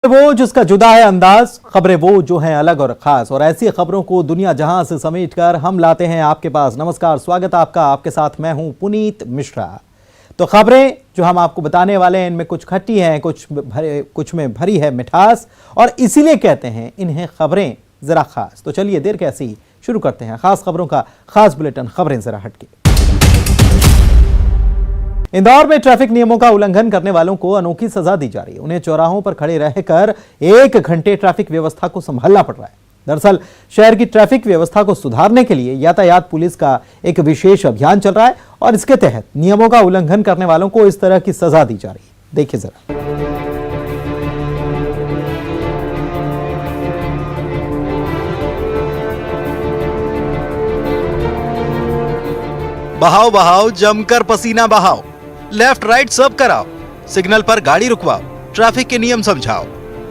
वो जिसका जुदा है अंदाज, खबरें वो जो हैं अलग और खास, और ऐसी खबरों को दुनिया जहां से समेटकर हम लाते हैं आपके पास। नमस्कार, स्वागत आपका, आपके साथ मैं हूं पुनीत मिश्रा। तो खबरें जो हम आपको बताने वाले हैं इनमें कुछ खट्टी हैं, कुछ में भरी है मिठास, और इसीलिए कहते हैं इन्हें खबरें जरा खास। तो चलिए देर कैसी शुरू करते हैं खास खबरों का खास बुलेटिन, खबरें जरा हटके। इंदौर में ट्रैफिक नियमों का उल्लंघन करने वालों को अनोखी सजा दी जा रही है। उन्हें चौराहों पर खड़े रहकर 1 घंटे ट्रैफिक व्यवस्था को संभालना पड़ रहा है। दरअसल शहर की ट्रैफिक व्यवस्था को सुधारने के लिए यातायात पुलिस का एक विशेष अभियान चल रहा है, और इसके तहत नियमों का उल्लंघन करने वालों को इस तरह की सजा दी जा रही है। देखिए जरा। बहाओ बहाओ, जमकर पसीना बहाओ, लेफ्ट राइट सब कराओ, सिग्नल पर गाड़ी रुकवाओ, ट्रैफिक के नियम समझाओ।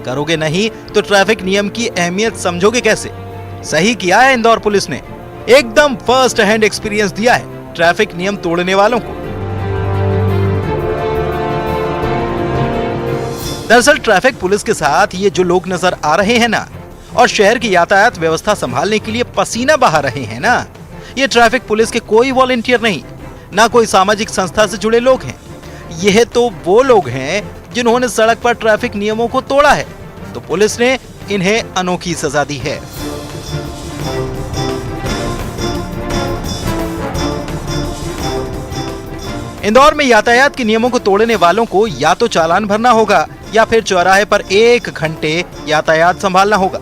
करोगे नहीं तो ट्रैफिक नियम की अहमियत समझोगे कैसे? सही किया है इंदौर पुलिस ने, एकदम फर्स्ट हैंड एक्सपीरियंस दिया है ट्रैफिक नियम तोड़ने वालों को। दरअसल ट्रैफिक पुलिस के साथ ये जो लोग नजर आ रहे हैं ना, और शहर की यातायात व्यवस्था संभालने के लिए पसीना बहा रहे हैं ना, ये ट्रैफिक पुलिस के कोई वॉलंटियर नहीं, ना कोई सामाजिक संस्था से जुड़े लोग हैं। यह तो वो लोग हैं जिन्होंने सड़क पर ट्रैफिक नियमों को तोड़ा है, तो पुलिस ने इन्हें अनोखी सजा दी है। इंदौर में यातायात के नियमों को तोड़ने वालों को या तो चालान भरना होगा या फिर चौराहे पर 1 घंटे यातायात संभालना होगा।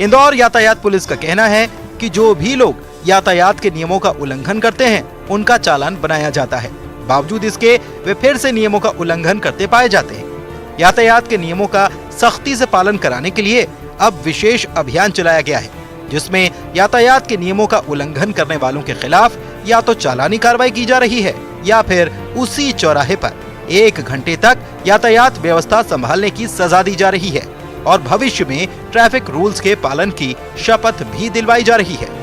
इंदौर यातायात पुलिस का कहना है कि जो भी लोग यातायात के नियमों का उल्लंघन करते हैं उनका चालान बनाया जाता है। बावजूद इसके वे फिर से नियमों का उल्लंघन करते पाए जाते हैं। यातायात के नियमों का सख्ती से पालन कराने के लिए अब विशेष अभियान चलाया गया है, जिसमें यातायात के नियमों का उल्लंघन करने वालों के खिलाफ या तो चालानी कार्रवाई की जा रही है या फिर उसी चौराहे पर 1 घंटे तक यातायात व्यवस्था संभालने की सजा दी जा रही है, और भविष्य में ट्रैफिक रूल्स के पालन की शपथ भी दिलवाई जा रही है।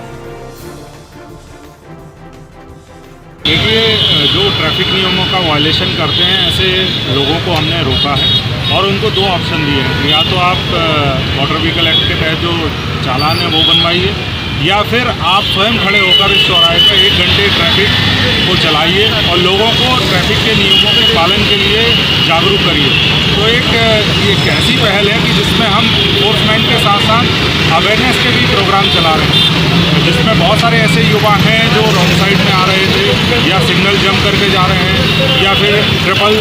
देखिए, जो ट्रैफिक नियमों का वायलेशन करते हैं ऐसे लोगों को हमने रोका है, और उनको 2 ऑप्शन दिए हैं। या तो आप मोटर व्हीकल एक्ट के तहत जो चालान है वो बनवाइए, या फिर आप स्वयं खड़े होकर इस चौराहे पर 1 घंटे ट्रैफिक को चलाइए और लोगों को ट्रैफिक के नियमों के पालन के लिए जागरूक करिए। तो एक ऐसी पहल है कि जिसमें हम इन्फोर्समेंट के साथ साथ अवेयरनेस के भी प्रोग्राम चला रहे हैं, जिसमें बहुत सारे ऐसे युवा हैं जो रॉन्ग साइड में आ रहे थे, या सिग्नल जंप करके जा रहे हैं, या फिर ट्रिपल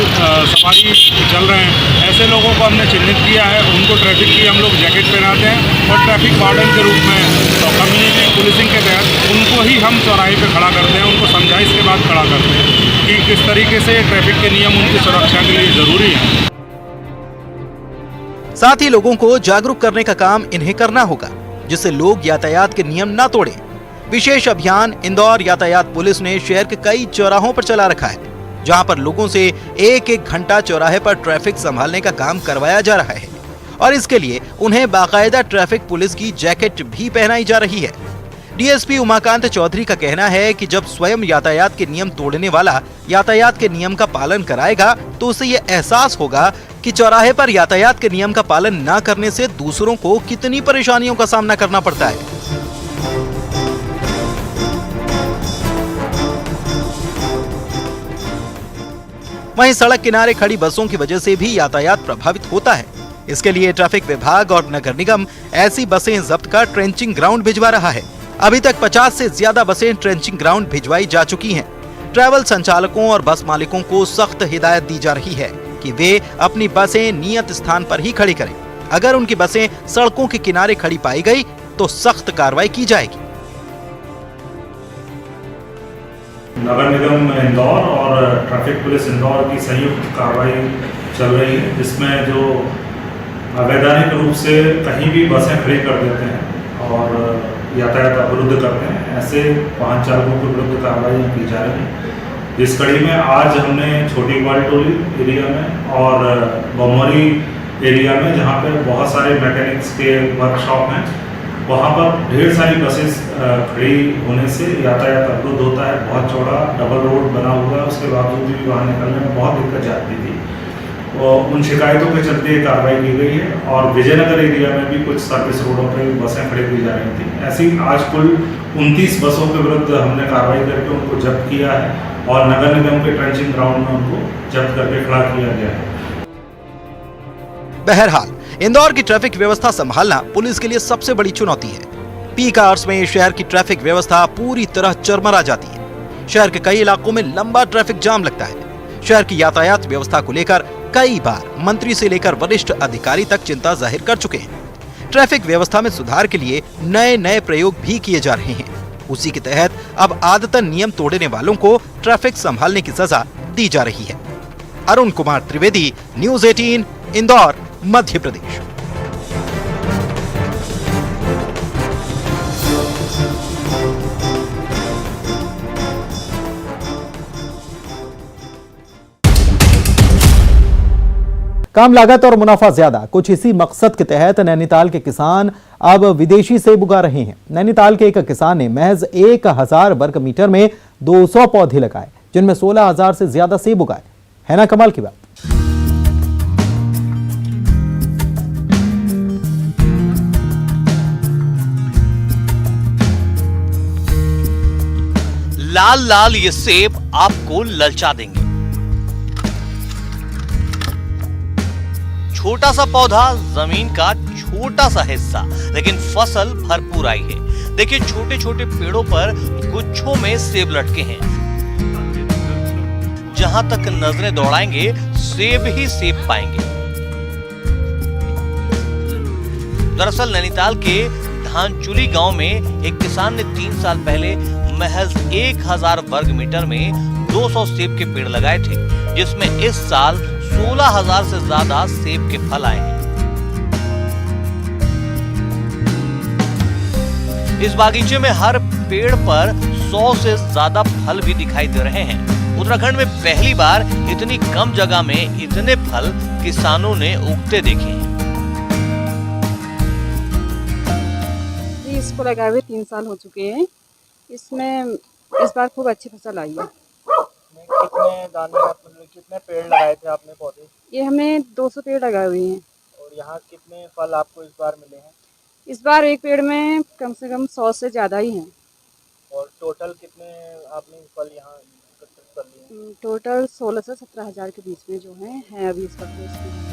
सवारी चल रहे हैं। ऐसे लोगों को हमने चिन्हित किया है, उनको ट्रैफिक की हम लोग जैकेट पहनाते हैं, और ट्रैफिक वार्डन के रूप में तो कम्युनिटी पुलिसिंग के तहत उनको ही हम चौराहे पे खड़ा करते हैं, उनको समझाइश के बाद खड़ा करते हैं कि किस तरीके से ट्रैफिक के नियम उनकी सुरक्षा के लिए जरूरी है। साथ ही लोगों को जागरूक करने का काम इन्हें करना होगा, जिससे लोग यातायात के नियम न तोड़ें। विशेष अभियान इंदौर यातायात पुलिस ने शहर के कई चौराहों पर चला रखा है, जहां पर लोगों से 1-1 घंटा चौराहे पर ट्रैफिक संभालने का काम करवाया जा रहा है, और इसके लिए उन्हें बाकायदा ट्रैफिक पुलिस की जैकेट भी पहनाई जा रही है। डीएसपी उमाकांत चौधरी का कहना है कि जब स्वयं यातायात के नियम तोड़ने वाला यातायात के नियम का पालन कराएगा तो उसे ये एहसास होगा कि चौराहे पर यातायात के नियम का पालन न करने से दूसरों को कितनी परेशानियों का सामना करना पड़ता है। वहीं सड़क किनारे खड़ी बसों की वजह से भी यातायात प्रभावित होता है। इसके लिए ट्रैफिक विभाग और नगर निगम ऐसी बसें जब्त कर ट्रेंचिंग ग्राउंड भिजवा रहा है। अभी तक 50 से ज्यादा बसें ट्रेंचिंग ग्राउंड भिजवाई जा चुकी हैं। ट्रैवल संचालकों और बस मालिकों को सख्त हिदायत दी जा रही है कि वे अपनी बसें नियत स्थान पर ही खड़ी करें। अगर उनकी बसें सड़कों के किनारे खड़ी पाई गई तो सख्त कार्रवाई की जाएगी। नगर निगम इंदौर और ट्रैफिक पुलिस इंदौर की संयुक्त कार्रवाई चल रही है, जिसमें जो अवैधानिक रूप से कहीं भी बसें खड़ी कर देते हैं और यातायात अवरुद्ध करते हैं, ऐसे वाहन चालकों के विरुद्ध कार्रवाई की जा रही है। इस कड़ी में आज हमने छोटी ग्वालटोली एरिया में और बमोरी एरिया में, जहाँ पे बहुत सारे मैकेनिक्स के वर्कशॉप हैं, वहाँ पर ढेर सारी बसेस खड़ी होने से यातायात अवरुद्ध होता है। बहुत चौड़ा डबल रोड बना हुआ है, उसके बावजूद भी वहाँ निकलने में बहुत दिक्कत जाती थी। उन शिकायतों के चलते ये कार्रवाई की गई है। और विजयनगर एरिया में भी कुछ सर्विस रोडों पर बसें खड़ी की जा रही थी। ऐसी आज कुल 29 बसों के विरुद्ध हमने कार्रवाई करके उनको जब्त किया है और नगर निगम के ट्रेंचिंग ग्राउंड में उनको जब्त करके खड़ा किया गया है। बहरहाल इंदौर की ट्रैफिक व्यवस्था संभालना पुलिस के लिए सबसे बड़ी चुनौती है। पीक आवर्स में शहर की ट्रैफिक व्यवस्था पूरी तरह चरमरा जाती है। शहर के कई इलाकों में लंबा ट्रैफिक जाम लगता है। शहर की यातायात व्यवस्था को लेकर कई बार मंत्री से लेकर वरिष्ठ अधिकारी तक चिंता जाहिर कर चुके हैं। ट्रैफिक व्यवस्था में सुधार के लिए नए नए प्रयोग भी किए जा रहे हैं। उसी के तहत अब आदतन नियम तोड़ने वालों को ट्रैफिक संभालने की सजा दी जा रही है। अरुण कुमार त्रिवेदी, न्यूज़ 18, इंदौर, मध्य प्रदेश। कम लागत और मुनाफा ज्यादा, कुछ इसी मकसद के तहत नैनीताल के किसान अब विदेशी सेब उगा रहे हैं। नैनीताल के एक किसान ने महज 1000 वर्ग मीटर में 200 पौधे लगाए, जिनमें 16,000 से ज्यादा सेब उगाए। है ना कमाल की बात। लाल लाल ये सेब आपको ललचा देंगे। छोटा सा पौधा, जमीन का छोटा सा हिस्सा, लेकिन फसल भरपूर आई है। देखिए छोटे छोटे पेड़ों पर गुच्छों में सेब लटके हैं। जहां तक नजरें दौड़ाएंगे सेब ही सेब पाएंगे। दरअसल नैनीताल के धानचूली गांव में एक किसान ने 3 साल पहले महज 1000 वर्ग मीटर में 200 सेब के पेड़ लगाए थे, जिसमें इस साल 16,000 से ज्यादा सेब के फल आए हैं। इस बागीचे में हर पेड़ पर 100 से ज्यादा फल भी दिखाई दे रहे हैं। उत्तराखंड में पहली बार इतनी कम जगह में इतने फल किसानों ने उगते देखे हैं। इसको लगाए हुए 3 साल हो चुके हैं। इसमें इस बार खूब अच्छी फसल आई है। कितने दाने मतलब कितने पेड़ लगाए थे आपने पौधे? ये हमने 200 पेड़ लगाए हुए हैं। और यहाँ कितने फल आपको इस बार मिले हैं? इस बार एक पेड़ में कम से कम 100 से ज़्यादा ही हैं। और टोटल कितने आपने फल यहाँ एकत्रित कर लिए? टोटल 16 से 17,000 के बीच में जो हैं अभी इस वक्त।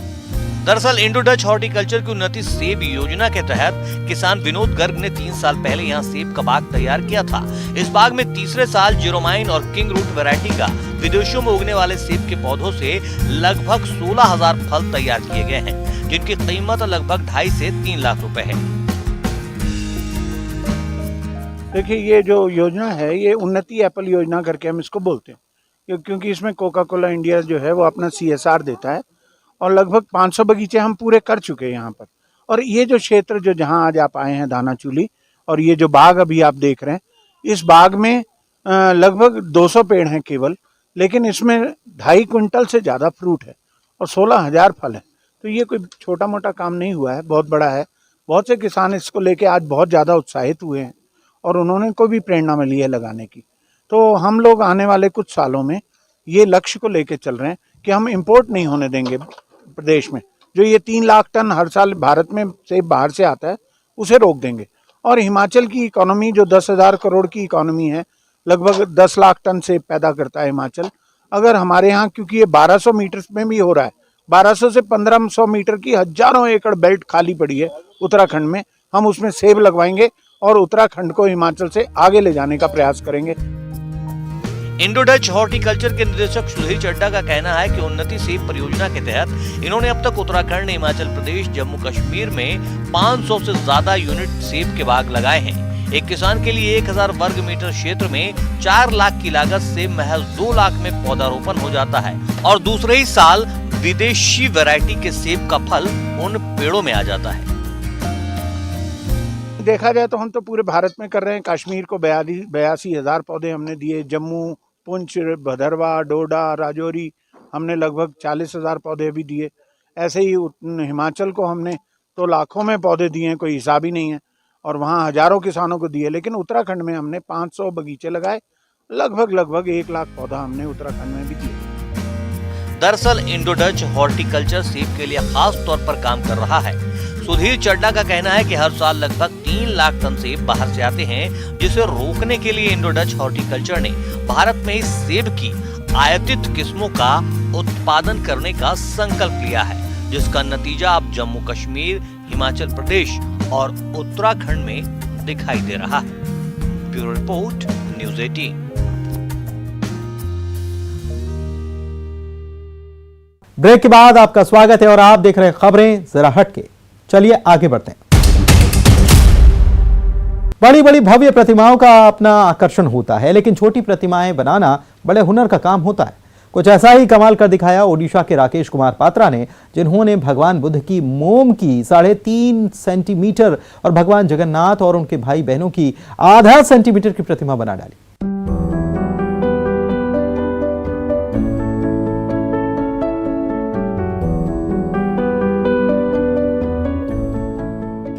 दरअसल इंडो डच हॉर्टिकल्चर की उन्नति सेब योजना के तहत किसान विनोद गर्ग ने 3 साल पहले यहाँ सेब का बाग तैयार किया था। इस बाग में तीसरे साल जेरोमाइन और किंग रूट वैरायटी का विदेशों में उगने वाले सेब के पौधों से लगभग 16,000 फल तैयार किए गए हैं, जिनकी कीमत लगभग 2.5 से 3 लाख रुपए है। देखिए ये जो योजना है ये उन्नति एप्पल योजना करके हम इसको बोलते हैं, क्योंकि इसमें कोका कोला इंडिया जो है वो अपना CSR देता है और लगभग 500 बगीचे हम पूरे कर चुके हैं यहाँ पर। और ये जो क्षेत्र जो जहाँ आज आप आए हैं धानाचूली, और ये जो बाग अभी आप देख रहे हैं, इस बाग में लगभग 200 पेड़ हैं केवल, लेकिन इसमें 2.5 क्विंटल से ज़्यादा फ्रूट है और 16,000 फल है। तो ये कोई छोटा मोटा काम नहीं हुआ है, बहुत बड़ा है। बहुत से किसान इसको लेके आज बहुत ज़्यादा उत्साहित हुए हैं और उन्होंने को भी प्रेरणा मिली है लगाने की। तो हम लोग आने वाले कुछ सालों में ये लक्ष्य को लेके चल रहे हैं कि हम इंपोर्ट नहीं होने देंगे प्रदेश में। जो ये 3 लाख टन हर साल भारत में सेब बाहर से आता है उसे रोक देंगे। और हिमाचल की इकोनॉमी जो 10,000 करोड़ की इकोनॉमी है, लगभग 10 लाख टन सेब पैदा करता है हिमाचल। अगर हमारे यहाँ, क्योंकि ये 1200 मीटर में भी हो रहा है, 1200 से 1500 मीटर की हजारों एकड़ बेल्ट खाली पड़ी है उत्तराखंड में, हम उसमें सेब लगवाएंगे और उत्तराखंड को हिमाचल से आगे ले जाने का प्रयास करेंगे। इंडो डच हॉर्टिकल्चर के निदेशक सुधीर चड्डा का कहना है कि उन्नति सेब परियोजना के तहत इन्होंने अब तक उत्तराखंड, हिमाचल प्रदेश, जम्मू कश्मीर में 500 से ज्यादा यूनिट सेब के बाग लगाए हैं। एक किसान के लिए 1000 वर्ग मीटर क्षेत्र में 4 लाख की लागत से महज 2 लाख में पौधारोपण हो जाता है और दूसरे ही साल विदेशी वैरायटी के सेब का फल उन पेड़ों में आ जाता है। देखा जाए तो हम तो पूरे भारत में कर रहे हैं। कश्मीर को 82,000 पौधे हमने दिए, जम्मू, पुंछ, भदरवा, डोडा, राजौरी हमने लगभग 40,000 पौधे भी दिए। ऐसे ही हिमाचल को हमने तो लाखों में पौधे दिए हैं, कोई हिसाब ही नहीं है, और वहाँ हजारों किसानों को दिए। लेकिन उत्तराखंड में हमने 500 बगीचे लगाए, लगभग 1 लाख पौधा हमने उत्तराखंड में भी दिए। दरअसल इंडो डच हॉर्टिकल्चर सेब के लिए खास तौर पर काम कर रहा है। सुधीर चड्डा का कहना है कि हर साल लगभग 3 लाख टन सेब बाहर से आते हैं, जिसे रोकने के लिए इंडो डच हॉर्टिकल्चर ने भारत में इस सेब की आयातित किस्मों का उत्पादन करने का संकल्प लिया है, जिसका नतीजा अब जम्मू कश्मीर, हिमाचल प्रदेश और उत्तराखंड में दिखाई दे रहा है। Bureau report, news 18। ब्रेक के बाद आपका स्वागत है और आप देख रहे हैं खबरें जरा हटके। चलिए आगे बढ़ते हैं। बड़ी बड़ी भव्य प्रतिमाओं का अपना आकर्षण होता है, लेकिन छोटी प्रतिमाएं बनाना बड़े हुनर का काम होता है। कुछ ऐसा ही कमाल कर दिखाया ओडिशा के राकेश कुमार पात्रा ने, जिन्होंने भगवान बुद्ध की मोम की 3.5 सेंटीमीटर और भगवान जगन्नाथ और उनके भाई बहनों की आधा सेंटीमीटर की प्रतिमा बना डाली।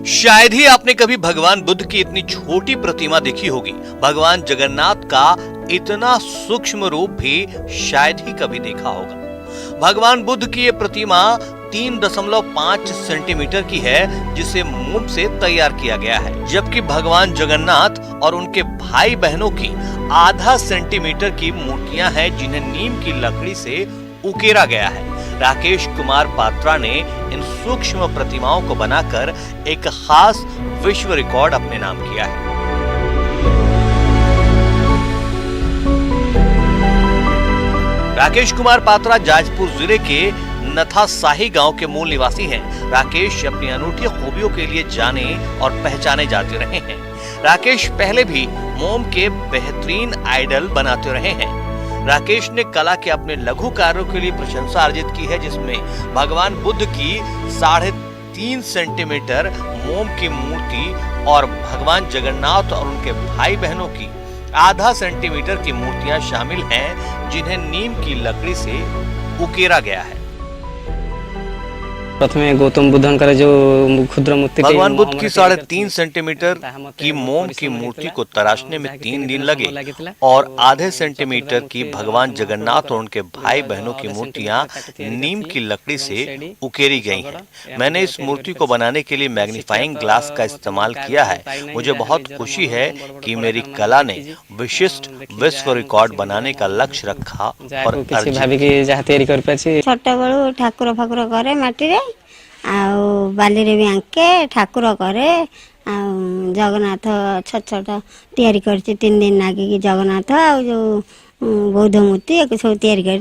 शायद ही आपने कभी भगवान बुद्ध की इतनी छोटी प्रतिमा देखी होगी। भगवान जगन्नाथ का इतना सूक्ष्म रूप भी शायद ही कभी देखा होगा। भगवान बुद्ध की ये प्रतिमा 3.5 सेंटीमीटर की है, जिसे मोम से तैयार किया गया है, जबकि भगवान जगन्नाथ और उनके भाई बहनों की आधा सेंटीमीटर की मूर्तियां हैं, जिन्हें नीम की लकड़ी से उकेरा गया है। राकेश कुमार पात्रा ने इन सूक्ष्म प्रतिमाओं को बनाकर एक खास विश्व रिकॉर्ड अपने नाम किया है। राकेश कुमार पात्रा जाजपुर जिले के नथासाही गांव के मूल निवासी हैं। राकेश अपनी अनूठी खूबियों के लिए जाने और पहचाने जाते रहे हैं। राकेश पहले भी मोम के बेहतरीन आइडल बनाते रहे हैं। राकेश ने कला के अपने लघु कार्यों के लिए प्रशंसा अर्जित की है, जिसमें भगवान बुद्ध की 3.5 सेंटीमीटर मोम की मूर्ति और भगवान जगन्नाथ और उनके भाई बहनों की आधा सेंटीमीटर की मूर्तियां शामिल हैं, जिन्हें नीम की लकड़ी से उकेरा गया है। प्रथमे गौतम बुद्धंकर जो क्षुद्र मूर्ति भगवान बुद्ध की 3.5 सेंटीमीटर की मोम की मूर्ति को तराशने में 3 दिन लगे और आधे सेंटीमीटर की भगवान जगन्नाथ और उनके भाई बहनों की मूर्तियां नीम की लकड़ी से उकेरी गई हैं। मैंने इस मूर्ति को बनाने के लिए मैग्नीफाइंग ग्लास का इस्तेमाल किया है। मुझे बहुत खुशी है कि मेरी कला ने विशिष्ट विश्व रिकॉर्ड बनाने का लक्ष्य रखा और छोट बड़ू ठाकुर फाकुर करे माटी बाली भी आंके ठाकुर करे जगन्नाथ छोट छोट तैयारी कर 3 दिन लगे जगन्नाथ जो बौद्ध मूर्ति सब तैयारी कर।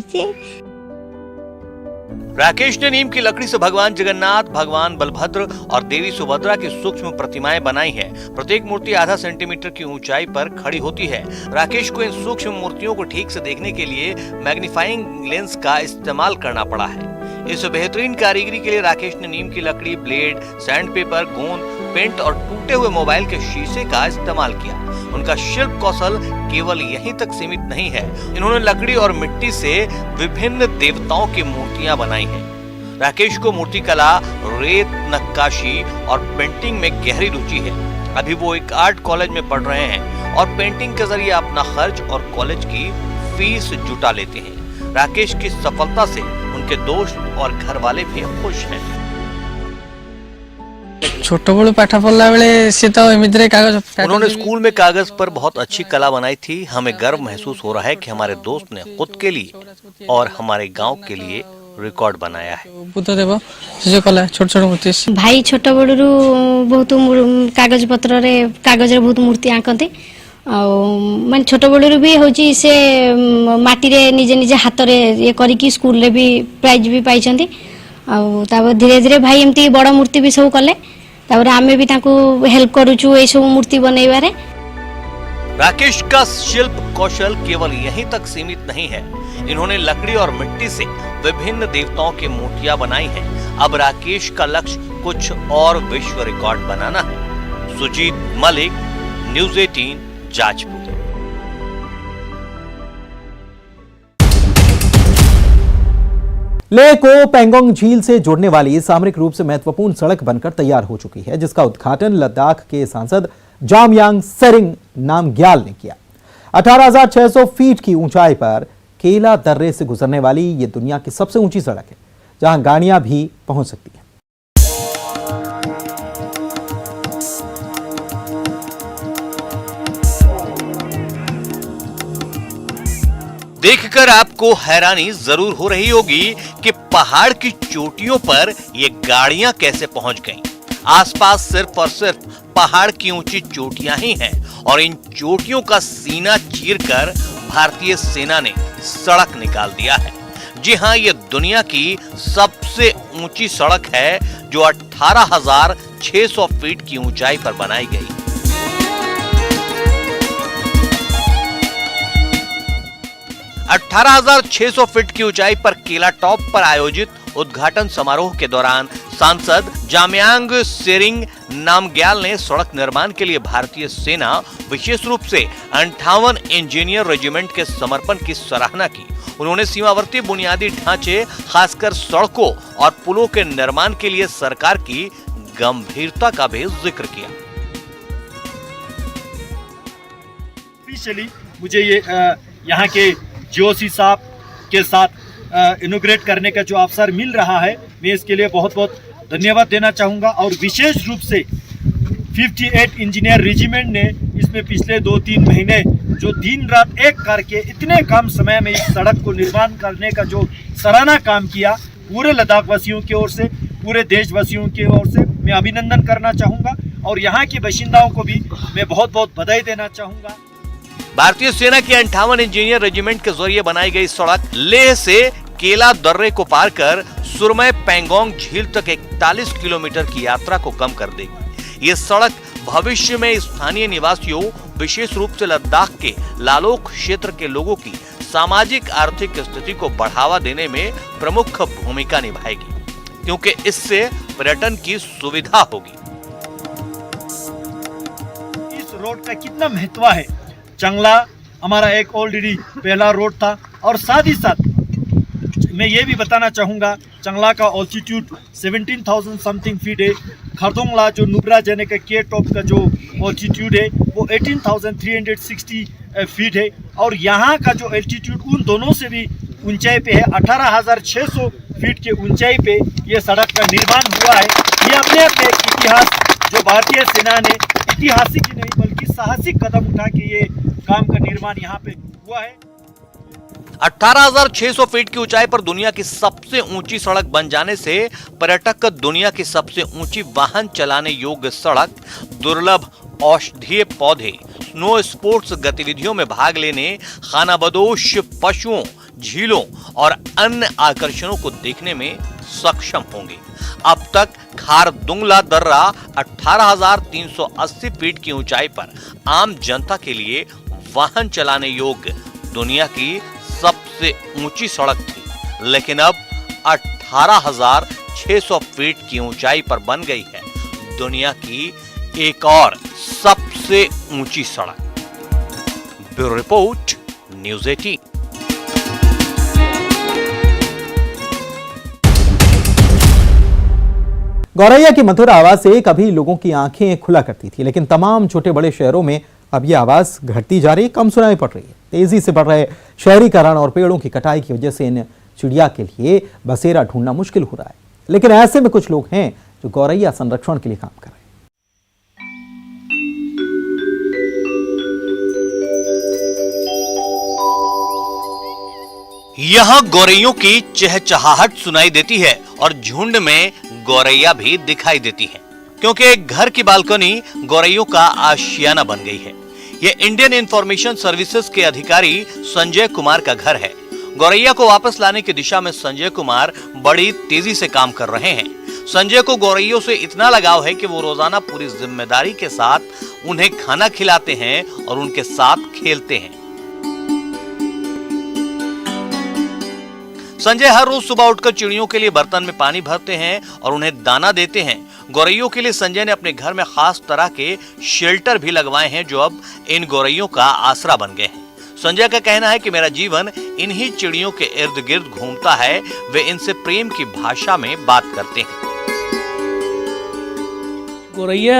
राकेश ने नीम की लकड़ी से भगवान जगन्नाथ, भगवान बलभद्र और देवी सुभद्रा की सूक्ष्म प्रतिमाएं बनाई हैं। प्रत्येक मूर्ति आधा सेंटीमीटर की ऊंचाई पर खड़ी होती है। राकेश को इन सूक्ष्म मूर्तियों को ठीक से देखने के लिए मैग्नीफाइंग लेंस का इस्तेमाल करना पड़ा है। इस बेहतरीन कारीगरी के लिए राकेश ने नीम की लकड़ी, ब्लेड, सैंडपेपर, गोंद, पेंट और टूटे हुए मोबाइल के शीशे का इस्तेमाल किया। उनका शिल्प कौशल केवल यहीं तक सीमित नहीं है। इन्होंने लकड़ी और मिट्टी से विभिन्न देवताओं की मूर्तियां बनाई हैं। राकेश को मूर्ति कला, रेत, नक्काशी और पेंटिंग में गहरी रुचि है। अभी वो एक आर्ट कॉलेज में पढ़ रहे हैं और पेंटिंग के जरिए अपना खर्च और कॉलेज की फीस जुटा लेते हैं। राकेश की सफलता से उनके दोस्त और घर वाले भी खुश हैं। छोट बड़ू पाठ पढ़ला बेले से तो एमिद्रे कागज उन्होंने स्कूल में कागज पर बहुत अच्छी कला बनाई थी। हमें गर्व महसूस हो रहा है कि हमारे दोस्त ने खुद के लिए और हमारे गांव के लिए रिकॉर्ड बनाया है। बुद्धदेव जो कला छोट छोट मूर्ति भाई छोट बड़ू बहुत कागज पत्र रे कागज रे बहुत मूर्ति आंकते मान छोट बड़ू भी होची से माटी रे निजे निजे हाथ रे ये करिकी स्कूल रे भी प्राइज भी पाइछंती। धीरे धीरे भाई एमती बड़ मूर्ति भी सब कले आमे भी तांको हेल्प करूछु ए सब मूर्ति बनैबारे। राकेश का शिल्प कौशल केवल यहीं तक सीमित नहीं है। इन्होंने लकड़ी और मिट्टी से विभिन्न देवताओं की मूर्तियां बनाई हैं। अब राकेश का लक्ष्य कुछ और विश्व रिकॉर्ड बनाना है। सुजीत मलिक, न्यूज़ 18, जाजपुर। लेह को पेंगोंग झील से जोड़ने वाली सामरिक रूप से महत्वपूर्ण सड़क बनकर तैयार हो चुकी है, जिसका उद्घाटन लद्दाख के सांसद जामयांग सेरिंग नामग्याल ने किया। 18,600 फीट की ऊंचाई पर केला दर्रे से गुजरने वाली ये दुनिया की सबसे ऊंची सड़क है, जहां गाड़ियां भी पहुंच सकती हैं। देखकर आपको हैरानी जरूर हो रही होगी कि पहाड़ की चोटियों पर ये गाड़ियां कैसे पहुंच गईं। आसपास सिर्फ और सिर्फ पहाड़ की ऊंची चोटियां ही हैं और इन चोटियों का सीना चीरकर भारतीय सेना ने सड़क निकाल दिया है। जी हां, ये दुनिया की सबसे ऊंची सड़क है जो 18,600 फीट की ऊंचाई पर बनाई गई। अठारह 18,600 फीट की ऊंचाई पर केला टॉप पर आयोजित उद्घाटन समारोह के दौरान सांसद जामयांग सेरिंग नामग्याल ने सड़क निर्माण के लिए भारतीय सेना, विशेष रूप से 58 इंजीनियर रेजिमेंट के समर्पण की सराहना की। उन्होंने सीमावर्ती बुनियादी ढांचे, खासकर सड़कों और पुलों के निर्माण के लिए सरकार की गंभीरता का भी जिक्र किया। स्पेशली मुझे ये यहाँ के जीओसी साहब के साथ इनोग्रेट करने का जो अवसर मिल रहा है, मैं इसके लिए बहुत बहुत धन्यवाद देना चाहूँगा। और विशेष रूप से 58 इंजीनियर रेजिमेंट ने इसमें पिछले 2-3 महीने जो दिन रात एक करके इतने कम समय में इस सड़क को निर्माण करने का जो सराहना काम किया, पूरे लद्दाख वासियों की ओर से, पूरे देशवासियों की ओर से मैं अभिनंदन करना चाहूँगा और यहाँ के बाशिंदाओं को भी मैं बहुत बहुत बधाई देना चाहूँगा। भारतीय सेना की 58 इंजीनियर रेजिमेंट के जरिए बनाई गई सड़क लेह से केला दर्रे को पार कर सुरमय पेंगोंग झील तक 41 किलोमीटर की यात्रा को कम कर देगी। ये सड़क भविष्य में स्थानीय निवासियों, विशेष रूप से लद्दाख के लालोक क्षेत्र के लोगों की सामाजिक आर्थिक स्थिति को बढ़ावा देने में प्रमुख भूमिका निभाएगी, क्योंकि इससे पर्यटन की सुविधा होगी। इस रोड का कितना महत्व है। चंगला हमारा एक ऑलरेडी पहला रोड था और साथ ही साथ मैं ये भी बताना चाहूँगा, चंगला का ऑल्टीट्यूड 17,000 समथिंग फीट है। खरदोंगला जो नुब्रा जाने का के टॉप का जो ऑल्टीट्यूड है वो 18,360 फीट है और यहाँ का जो एल्टीट्यूड उन दोनों से भी ऊंचाई पे है। 18,600 फीट के ऊंचाई पे ये सड़क का निर्माण हुआ है। ये अपने आप में एक इतिहास, जो भारतीय सेना ने ऐतिहासिक ही नहीं बल्कि साहसिक कदम उठा के ये काम का निर्माण यहाँ पे हुआ है। 18,600 फीट की ऊंचाई पर दुनिया की सबसे ऊंची सड़क बन जाने से पर्यटक दुनिया की सबसे ऊंची वाहन चलाने योग्य सड़क, दुर्लभ औषधीय पौधे, स्नो स्पोर्ट्स गतिविधियों में भाग लेने, खानाबदोश पशुओं, झीलों और अन्य आकर्षणों को देखने में सक्षम होंगे। अब तक खारदुंगला दर्रा 18,380 फीट की ऊंचाई पर आम जनता के लिए वाहन चलाने योग्य दुनिया की सबसे ऊंची सड़क थी, लेकिन अब 18,600 फीट की ऊंचाई पर बन गई है दुनिया की एक और सबसे ऊंची सड़क। Bureau report, news 18। गौरैया की मधुर आवाज से कभी लोगों की आंखें खुला करती थी, लेकिन तमाम छोटे बड़े शहरों में अब यह आवाज घटती जा रही, कम सुनाई पड़ रही है। तेजी से बढ़ रहे शहरीकरण और पेड़ों की कटाई की वजह से इन चिड़िया के लिए बसेरा ढूंढना मुश्किल हो रहा है, लेकिन ऐसे में कुछ लोग हैं जो गौरैया संरक्षण के लिए काम कर रहे हैं। यहाँ गौरैयों की चहचहाहट सुनाई देती है और झुंड में गौरैया भी दिखाई देती है, क्योंकि एक घर की बालकनी गौरैयों का आशियाना बन गई है। ये इंडियन इंफॉर्मेशन सर्विसेज के अधिकारी संजय कुमार का घर है। गौरैया को वापस लाने की दिशा में संजय कुमार बड़ी तेजी से काम कर रहे हैं। संजय को गौरैयों से इतना लगाव है कि वो रोजाना पूरी जिम्मेदारी के साथ उन्हें खाना खिलाते हैं और उनके साथ खेलते हैं। संजय हर रोज सुबह उठकर चिड़ियों के लिए बर्तन में पानी भरते हैं और उन्हें दाना देते हैं। गौरैयों के लिए संजय ने अपने घर में खास तरह के शेल्टर भी लगवाए हैं, जो अब इन गौरैयों का आसरा बन गए हैं। संजय का कहना है कि मेरा जीवन इन्हीं चिड़ियों के इर्द गिर्द घूमता है, वे इनसे प्रेम की भाषा में बात करते हैं। गौरैया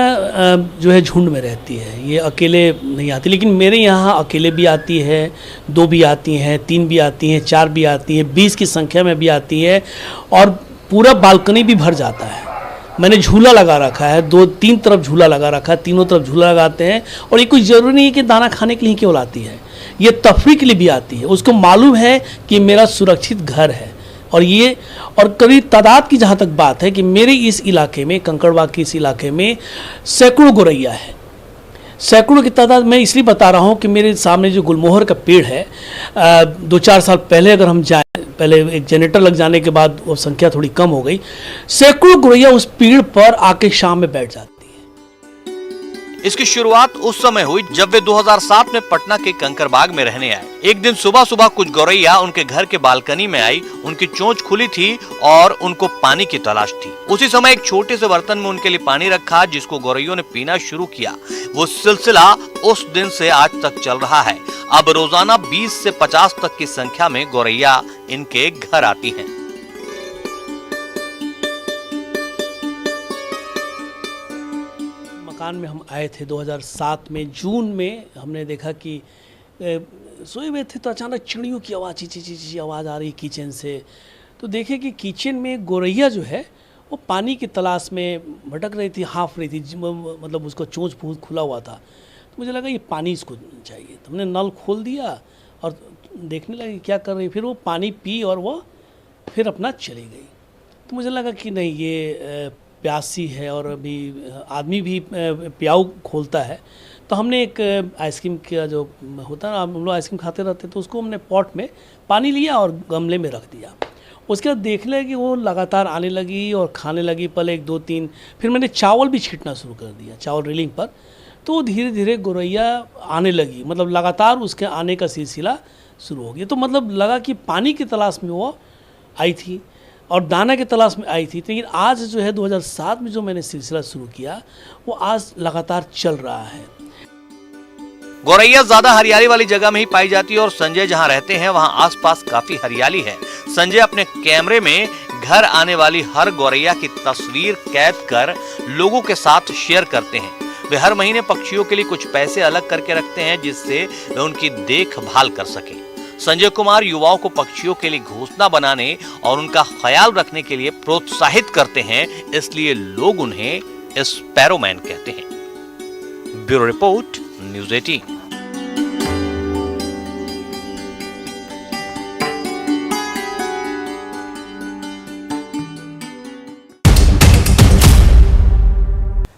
जो है झुंड में रहती है, ये अकेले नहीं आती, लेकिन मेरे यहाँ अकेले भी आती है, 2 भी आती हैं, 3 भी आती हैं, 4 भी आती हैं, 20 की संख्या में भी आती है और पूरा बालकनी भी भर जाता है। मैंने झूला लगा रखा है, 2-3 तरफ झूला लगा रखा है, तीनों तरफ झूला लगाते हैं। और ये कोई ज़रूरी नहीं है कि दाना खाने के लिए केवल आती है, ये तफरीह के लिए भी आती है। उसको मालूम है कि मेरा सुरक्षित घर है। और करीब तादाद की जहाँ तक बात है कि मेरे इस इलाके में, कंकड़बाग के इस इलाके में सैकड़ों गौरैया है। सैकड़ों की तादाद मैं इसलिए बता रहा हूँ कि मेरे सामने जो गुलमोहर का पेड़ है, 2-4 साल पहले अगर हम जाएं, पहले एक जनरेटर लग जाने के बाद वो संख्या थोड़ी कम हो गई, सैकड़ों गौरैया उस पेड़ पर आके शाम में बैठ जाती है। इसकी शुरुआत उस समय हुई जब वे 2007 में पटना के कंकड़बाग में रहने आए। एक दिन सुबह सुबह कुछ गौरैया उनके घर के बालकनी में आई। उनकी चोंच खुली थी और उनको पानी की तलाश थी। उसी समय एक छोटे से बर्तन में उनके लिए पानी रखा, जिसको गौरैयों ने पीना शुरू किया। वो सिलसिला उस दिन से आज तक चल रहा है। अब रोजाना 20 से 50 तक की संख्या में गौरैया इनके घर आती हैं। मकान में हम आए थे 2007 में, जून में हमने देखा कि सोए हुए थे तो अचानक चिड़ियों की आवाज़, ची ची ची ची आवाज़ आ रही किचन से। तो देखे कि किचन में गौरैया जो है वो पानी की तलाश में भटक रही थी, हाँफ रही थी, मतलब उसको चोंच फूंच खुला हुआ था। तो मुझे लगा ये पानी इसको चाहिए, तो हमने नल खोल दिया और देखने लगी क्या कर रही। फिर वो पानी पी और वो फिर अपना चली गई। तो मुझे लगा कि नहीं, ये प्यासी है और अभी आदमी भी प्याऊ खोलता है। तो हमने एक आइसक्रीम का जो होता है ना, हम लोग आइसक्रीम खाते रहते, तो उसको हमने पॉट में पानी लिया और गमले में रख दिया। उसके बाद देख लिया कि वो लगातार आने लगी और खाने लगी, पहले 1-2-3, फिर मैंने चावल भी छींटना शुरू कर दिया, चावल रीलिंग पर। तो धीरे धीरे गौरैया आने लगी, मतलब लगातार उसके आने का सिलसिला शुरू हो गया। तो मतलब लगा कि पानी की तलाश में वो आई थी और दाना की तलाश में आई थी। लेकिन आज जो है 2007 में जो मैंने सिलसिला शुरू किया, वो आज लगातार चल रहा है। गौरैया ज्यादा हरियाली वाली जगह में ही पाई जाती है और संजय जहां रहते हैं वहां आसपास काफी हरियाली है। संजय अपने कैमरे में घर आने वाली हर गौरैया की तस्वीर कैद कर लोगों के साथ शेयर करते हैं। वे हर महीने पक्षियों के लिए कुछ पैसे अलग करके रखते हैं, जिससे वे उनकी देखभाल कर सके। संजय कुमार युवाओं को पक्षियों के लिए घोंसला बनाने और उनका ख्याल रखने के लिए प्रोत्साहित करते हैं, इसलिए लोग उन्हें स्पैरोमैन कहते हैं। Bureau report, news 18।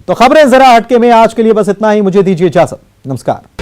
तो खबरें जरा हटके में आज के लिए बस इतना ही। मुझे दीजिए इजाजत। नमस्कार।